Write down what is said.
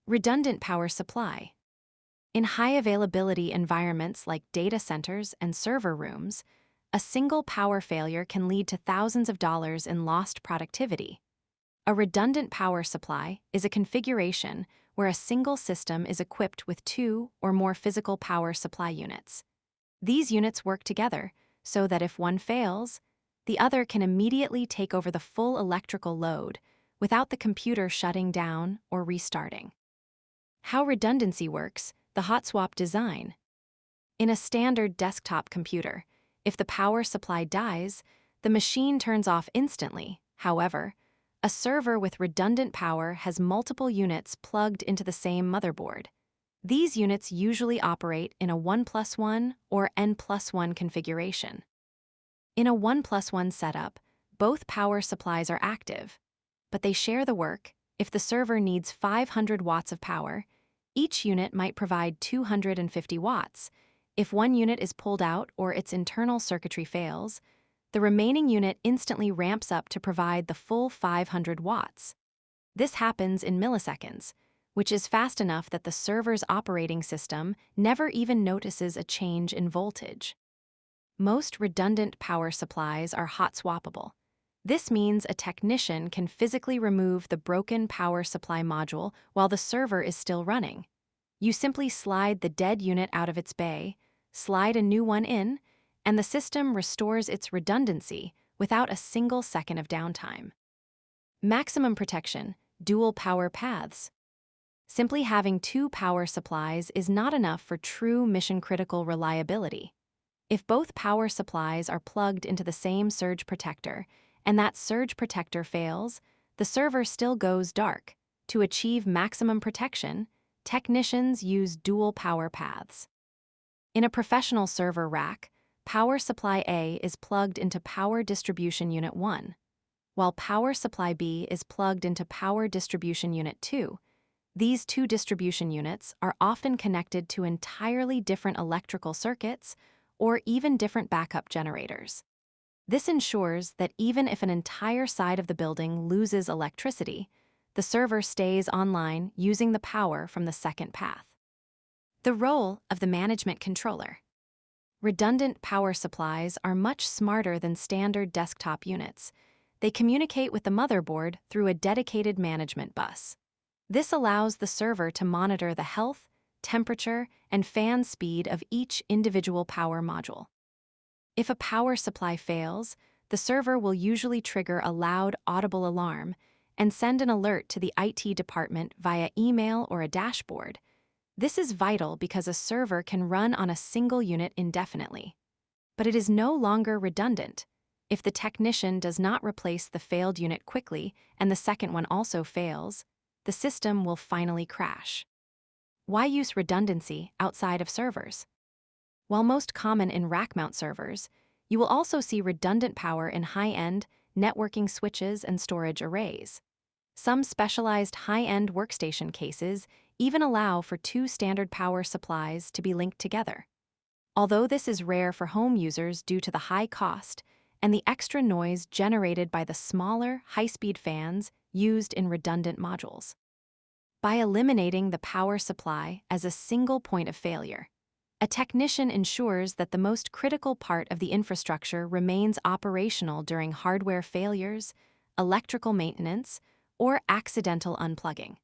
Redundant power supply. In high-availability environments like data centers and server rooms, a single power failure can lead to thousands of dollars in lost productivity. A redundant power supply is a configuration where a single system is equipped with two or more physical power supply units. These units work together so that if one fails, the other can immediately take over the full electrical load without the computer shutting down or restarting. How redundancy works, the hot swap design. In a standard desktop computer, if the power supply dies, the machine turns off instantly. However, a server with redundant power has multiple units plugged into the same motherboard. These units usually operate in a 1+1 or N+1 configuration. In a 1+1 setup, both power supplies are active, but they share the work. If the server needs 500 watts of power, each unit might provide 250 watts. If one unit is pulled out or its internal circuitry fails, the remaining unit instantly ramps up to provide the full 500 watts. This happens in milliseconds, which is fast enough that the server's operating system never even notices a change in voltage. Most redundant power supplies are hot swappable. This means a technician can physically remove the broken power supply module while the server is still running. You simply slide the dead unit out of its bay, slide a new one in, and the system restores its redundancy without a single second of downtime. Maximum protection, dual power paths. Simply having two power supplies is not enough for true mission-critical reliability. If both power supplies are plugged into the same surge protector, and that surge protector fails, the server still goes dark. To achieve maximum protection, technicians use dual power paths. In a professional server rack, power supply A is plugged into power distribution unit 1, while power supply B is plugged into power distribution unit 2. These two distribution units are often connected to entirely different electrical circuits or even different backup generators. This ensures that even if an entire side of the building loses electricity, the server stays online using the power from the second path. The role of the management controller. Redundant power supplies are much smarter than standard desktop units. They communicate with the motherboard through a dedicated management bus. This allows the server to monitor the health, temperature, and fan speed of each individual power module. If a power supply fails, the server will usually trigger a loud, audible alarm and send an alert to the IT department via email or a dashboard. This is vital because a server can run on a single unit indefinitely. But it is no longer redundant. If the technician does not replace the failed unit quickly and the second one also fails, the system will finally crash. Why use redundancy outside of servers? While most common in rack-mount servers, you will also see redundant power in high-end networking switches and storage arrays. Some specialized high-end workstation cases even allow for two standard power supplies to be linked together. Although this is rare for home users due to the high cost and the extra noise generated by the smaller, high-speed fans used in redundant modules. By eliminating the power supply as a single point of failure, a technician ensures that the most critical part of the infrastructure remains operational during hardware failures, electrical maintenance, or accidental unplugging.